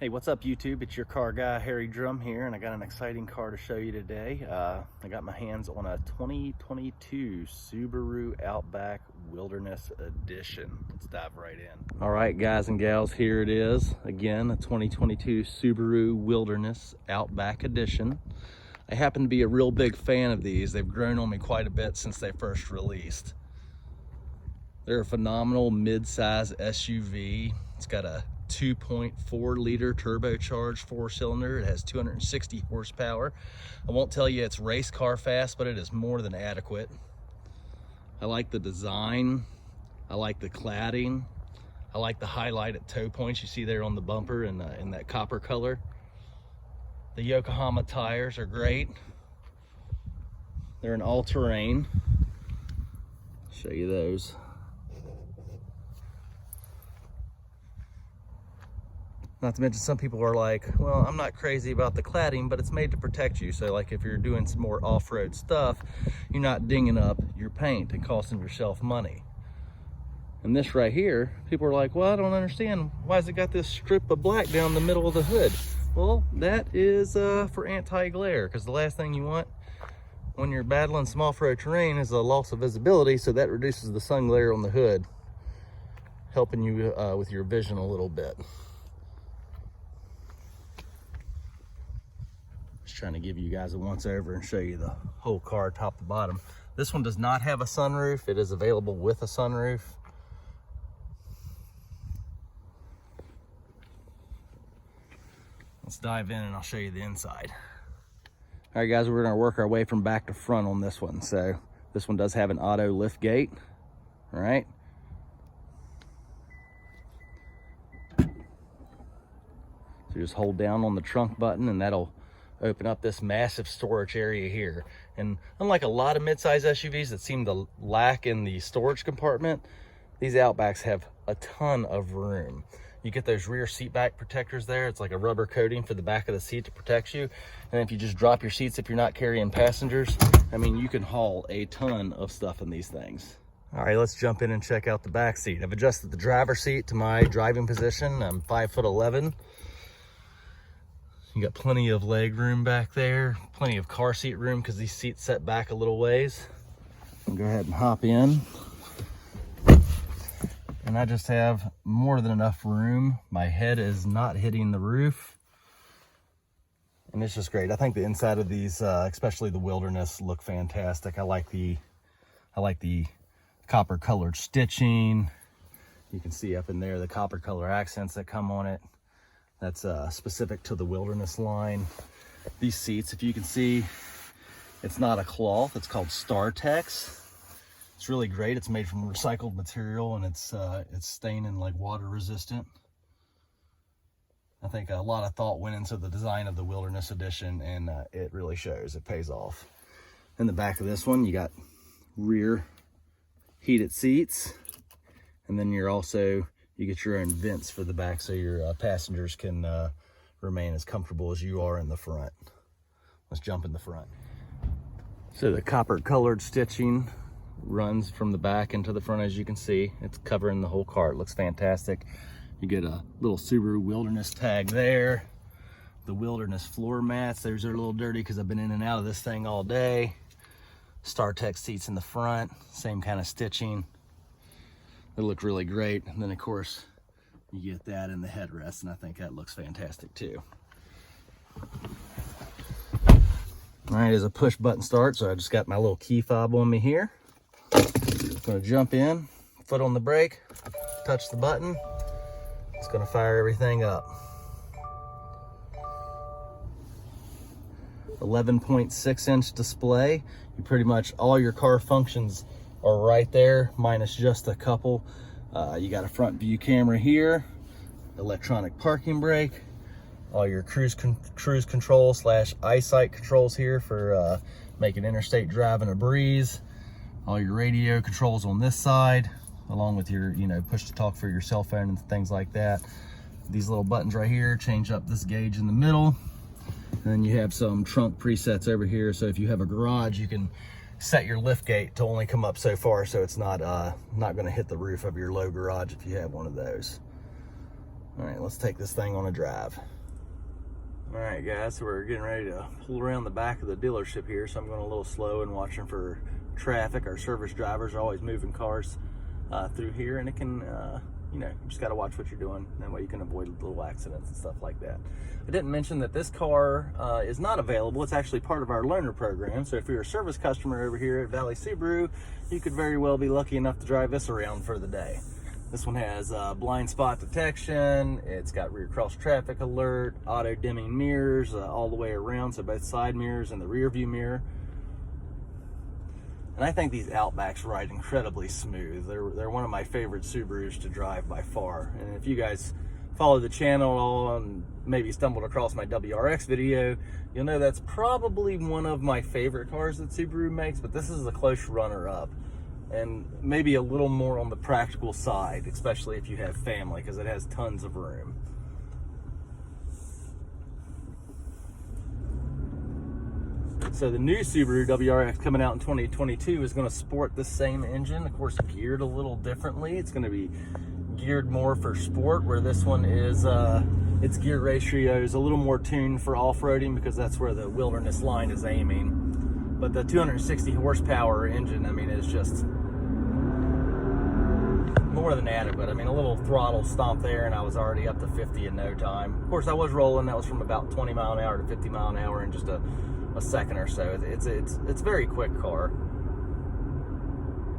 Hey, what's up YouTube? It's your car guy, Harry Drum here, and I got an exciting car to show you today. I got my hands on a 2022 Subaru Outback Wilderness Edition. Let's dive right in. All right, guys and gals, here it is. Again, a 2022 Subaru Wilderness Outback Edition. I happen to be a real big fan of these. They've grown on me quite a bit since they first released. They're a phenomenal mid-size SUV. It's got a 2.4 liter turbocharged 4-cylinder. It has 260 horsepower. I won't tell you it's race car fast, but it is more than adequate. I like the design. I like the cladding. I like the highlighted toe points you see there on the bumper in that copper color. The Yokohama tires are great. They're an all-terrain. Show you those. Not to mention, some people are like, well, I'm not crazy about the cladding, but it's made to protect you. So like if you're doing some more off-road stuff, you're not dinging up your paint and costing yourself money. And this right here, people are like, well, I don't understand. Why has it got this strip of black down the middle of the hood? Well, that is for anti-glare, because the last thing you want when you're battling some off-road terrain is a loss of visibility. So that reduces the sun glare on the hood, helping you with your vision a little bit. Trying to give you guys a once over and show you the whole car top to bottom. This one does not have a sunroof. It is available with a sunroof. Let's dive in and I'll show you the inside. All right, guys, we're gonna work our way from back to front on this one. So this one does have an auto lift gate. All right. So just hold down on the trunk button and that'll open up this massive storage area here. And unlike a lot of midsize SUVs that seem to lack in the storage compartment, these Outbacks have a ton of room. You get those rear seat back protectors there. It's like a rubber coating for the back of the seat to protect you. And if you just drop your seats, if you're not carrying passengers, I mean, you can haul a ton of stuff in these things. All right, let's jump in and check out the back seat. I've adjusted the driver's seat to my driving position. I'm 5'11". You got plenty of leg room back there, plenty of car seat room because these seats set back a little ways. I'll go ahead and hop in. And I just have more than enough room. My head is not hitting the roof. And it's just great. I think the inside of these, especially the Wilderness, look fantastic. I like the copper colored stitching. You can see up in there the copper color accents that come on it. That's specific to the Wilderness line. These seats, if you can see, it's not a cloth, it's called StarTex. It's really great. It's made from recycled material and it's stain and like water resistant. I think a lot of thought went into the design of the Wilderness Edition, and it really shows. It pays off. In the back of this one, you got rear heated seats, and then you get your own vents for the back so your passengers can remain as comfortable as you are in the front. Let's jump in the front. So the copper colored stitching runs from the back into the front, as you can see. It's covering the whole car. It looks fantastic. You get a little Subaru Wilderness tag there. The Wilderness floor mats, those are a little dirty because I've been in and out of this thing all day. StarTex seats in the front, same kind of stitching. They look really great. And then of course you get that in the headrest, and I think that looks fantastic too. All right, it's a push button start, so I just got my little key fob on me here. I'm gonna jump in, foot on the brake, touch the button. It's gonna fire everything up. 11.6-inch display. You pretty much, all your car functions are right there, minus just a couple. You got a front view camera here, electronic parking brake, all your cruise control / eyesight controls here for making interstate driving a breeze. All your radio controls on this side, along with your push to talk for your cell phone and things like that. These little buttons right here change up this gauge in the middle. And then you have some trunk presets over here, so if you have a garage, you can set your lift gate to only come up so far, so it's not going to hit the roof of your low garage if you have one of those. All right, let's take this thing on a drive. All right, guys, so we're getting ready to pull around the back of the dealership here, so I'm going a little slow and watching for traffic. Our service drivers are always moving cars through here, and it can, you know, you just got to watch what you're doing. That way you can avoid little accidents and stuff like that. I didn't mention that this car is not available. It's actually part of our loaner program, so if you're a service customer over here at Valley Subaru, you could very well be lucky enough to drive this around for the day. This one has blind spot detection, it's got rear cross traffic alert, auto dimming mirrors all the way around, so both side mirrors and the rear view mirror. And I think these Outbacks ride incredibly smooth. They're one of my favorite Subarus to drive by far. And if you guys follow the channel and maybe stumbled across my WRX video, you'll know that's probably one of my favorite cars that Subaru makes, but this is a close runner-up. And maybe a little more on the practical side, especially if you have family, because it has tons of room. So the new Subaru WRX coming out in 2022 is going to sport the same engine, of course geared a little differently. It's going to be geared more for sport, where this one is, its gear ratio is a little more tuned for off-roading, because that's where the Wilderness line is aiming. But the 260 horsepower engine, I mean, is just more than adequate. I mean, a little throttle stomp there and I was already up to 50 in no time. Of course, I was rolling. That was from about 20 mile an hour to 50 mile an hour in just a second or so. It's a very quick car.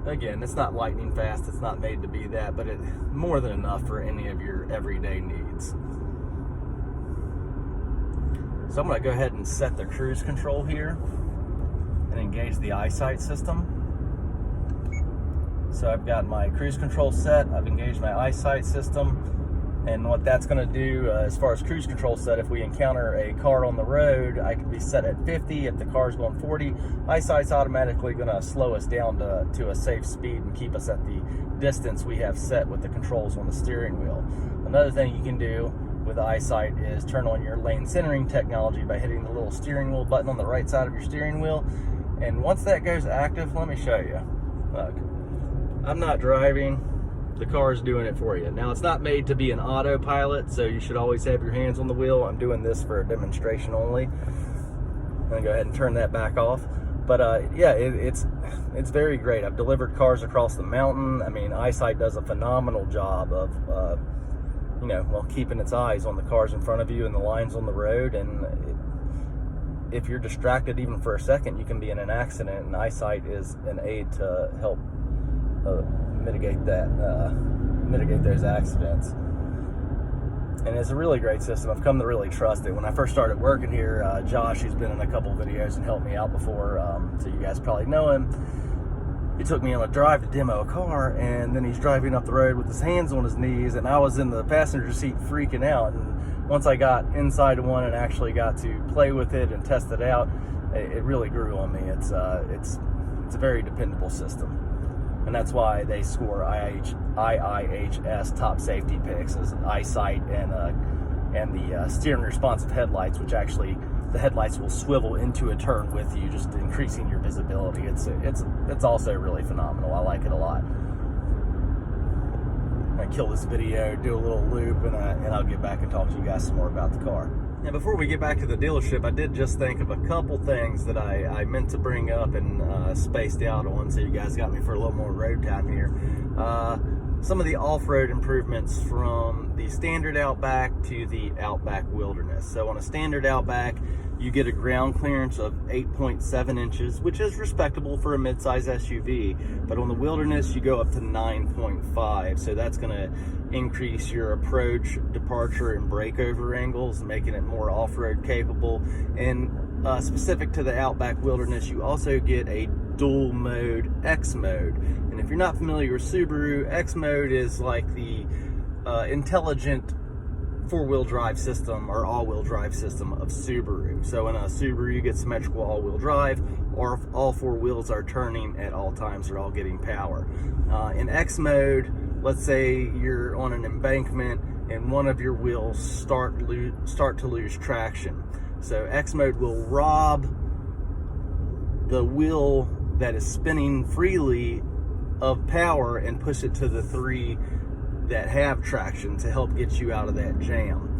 Again, it's not lightning fast. It's not made to be that, but it's more than enough for any of your everyday needs. So I'm going to go ahead and set the cruise control here and engage the eyesight system. So I've got my cruise control set, I've engaged my eyesight system, and what that's going to do as far as cruise control set, if we encounter a car on the road, I can be set at 50. If the car's going 40, eyesight's automatically going to slow us down to a safe speed and keep us at the distance we have set with the controls on the steering wheel. Another thing you can do with eyesight is turn on your lane centering technology by hitting the little steering wheel button on the right side of your steering wheel. And once that goes active, let me show you. Look, I'm not driving, the car's doing it for you. Now, it's not made to be an autopilot, so you should always have your hands on the wheel. I'm doing this for a demonstration only. I'm gonna go ahead and turn that back off. But yeah, it's very great. I've delivered cars across the mountain. I mean, eyesight does a phenomenal job of, you know, well, keeping its eyes on the cars in front of you and the lines on the road. And if you're distracted even for a second, you can be in an accident, and eyesight is an aid to help mitigate those accidents. And it's a really great system. I've come to really trust it. When I first started working here, Josh, who's been in a couple videos and helped me out before, so you guys probably know him, he took me on a drive to demo a car, and then he's driving up the road with his hands on his knees, and I was in the passenger seat freaking out. And once I got inside one and actually got to play with it and test it out, it really grew on me. It's a very dependable system. And that's why they score IIHS top safety picks, as eyesight and the steering responsive headlights, which actually the headlights will swivel into a turn with you, just increasing your visibility. It's also really phenomenal. I like it a lot. I kill this video, do a little loop, and I'll get back and talk to you guys some more about the car. Now, before we get back to the dealership, I did just think of a couple things that I meant to bring up and spaced out on, so you guys got me for a little more road time here. Some of the off-road improvements from the standard Outback to the Outback Wilderness. So on a standard Outback, you get a ground clearance of 8.7 inches, which is respectable for a midsize SUV. But on the Wilderness, you go up to 9.5. So that's going to increase your approach, departure, and breakover angles, making it more off-road capable. And specific to the Outback Wilderness, you also get a dual mode X Mode. And if you're not familiar with Subaru, X Mode is like the intelligent four-wheel drive system or all-wheel drive system of Subaru. So in a Subaru, you get symmetrical all-wheel drive, or if all four wheels are turning at all times, they're all getting power. In X Mode, let's say you're on an embankment and one of your wheels start to lose traction. So X Mode will rob the wheel that is spinning freely of power and push it to the 3 that have traction to help get you out of that jam.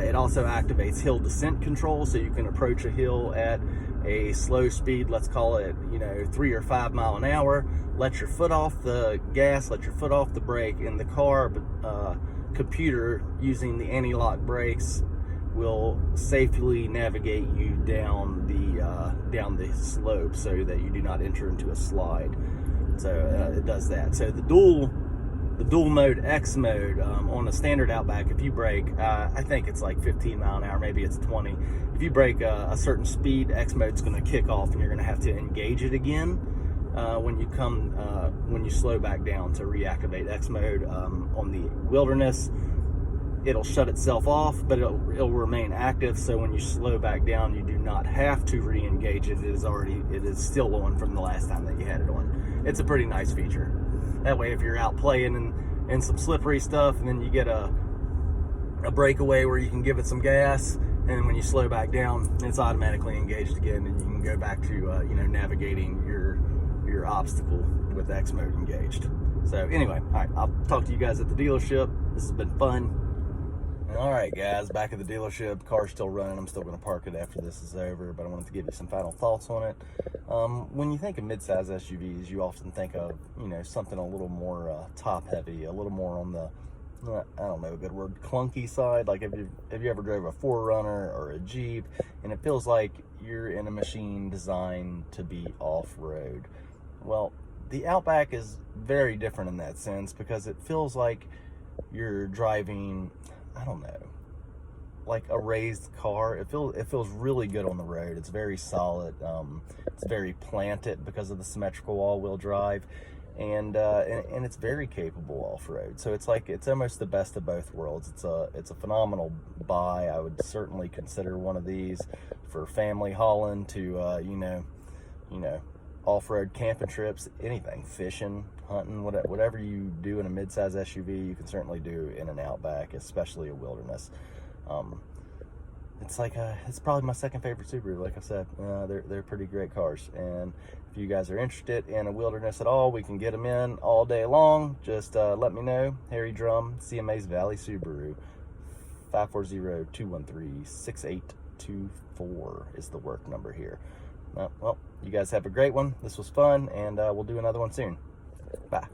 It also activates hill descent control, so you can approach a hill at a slow speed, let's call it, 3 or 5 mile an hour. Let your foot off the gas, let your foot off the brake, and the car computer, using the anti-lock brakes, will safely navigate you down the slope so that you do not enter into a slide. So it does that. So the dual mode X mode on a standard Outback, if you brake, I think it's like 15 mile an hour, maybe it's 20. If you brake a certain speed, X mode's going to kick off, and you're going to have to engage it again when you slow back down to reactivate X mode. On the Wilderness, it'll shut itself off, but it'll remain active. So when you slow back down, you do not have to re-engage it. It is still on from the last time that you had it on. It's a pretty nice feature. That way, if you're out playing in some slippery stuff, and then you get a breakaway where you can give it some gas, and when you slow back down, it's automatically engaged again, and you can go back to navigating your obstacle with X mode engaged. So anyway, all right, I'll talk to you guys at the dealership. This has been fun. All right, guys, back at the dealership. Car's still running. I'm still going to park it after this is over, but I wanted to give you some final thoughts on it. When you think of midsize SUVs, you often think of, something a little more top-heavy, a little more on the, I don't know a good word, clunky side. Like, have you ever drove a 4Runner or a Jeep, and it feels like you're in a machine designed to be off-road? Well, the Outback is very different in that sense, because it feels like you're driving, I don't know, like a raised car. It feels really good on the road. It's very solid. It's very planted because of the symmetrical all-wheel drive, and it's very capable off-road. So it's almost the best of both worlds. It's a phenomenal buy. I would certainly consider one of these for family hauling to off-road camping trips, anything, fishing, hunting, whatever you do in a midsize SUV, you can certainly do in an Outback, especially a Wilderness. It's probably my second favorite Subaru. Like I said, they're pretty great cars. And if you guys are interested in a Wilderness at all, we can get them in all day long. Just let me know. Harry Drum, CMA's Valley Subaru. 540-213-6824 is the work number here. Well, you guys have a great one. This was fun, and we'll do another one soon. Bye.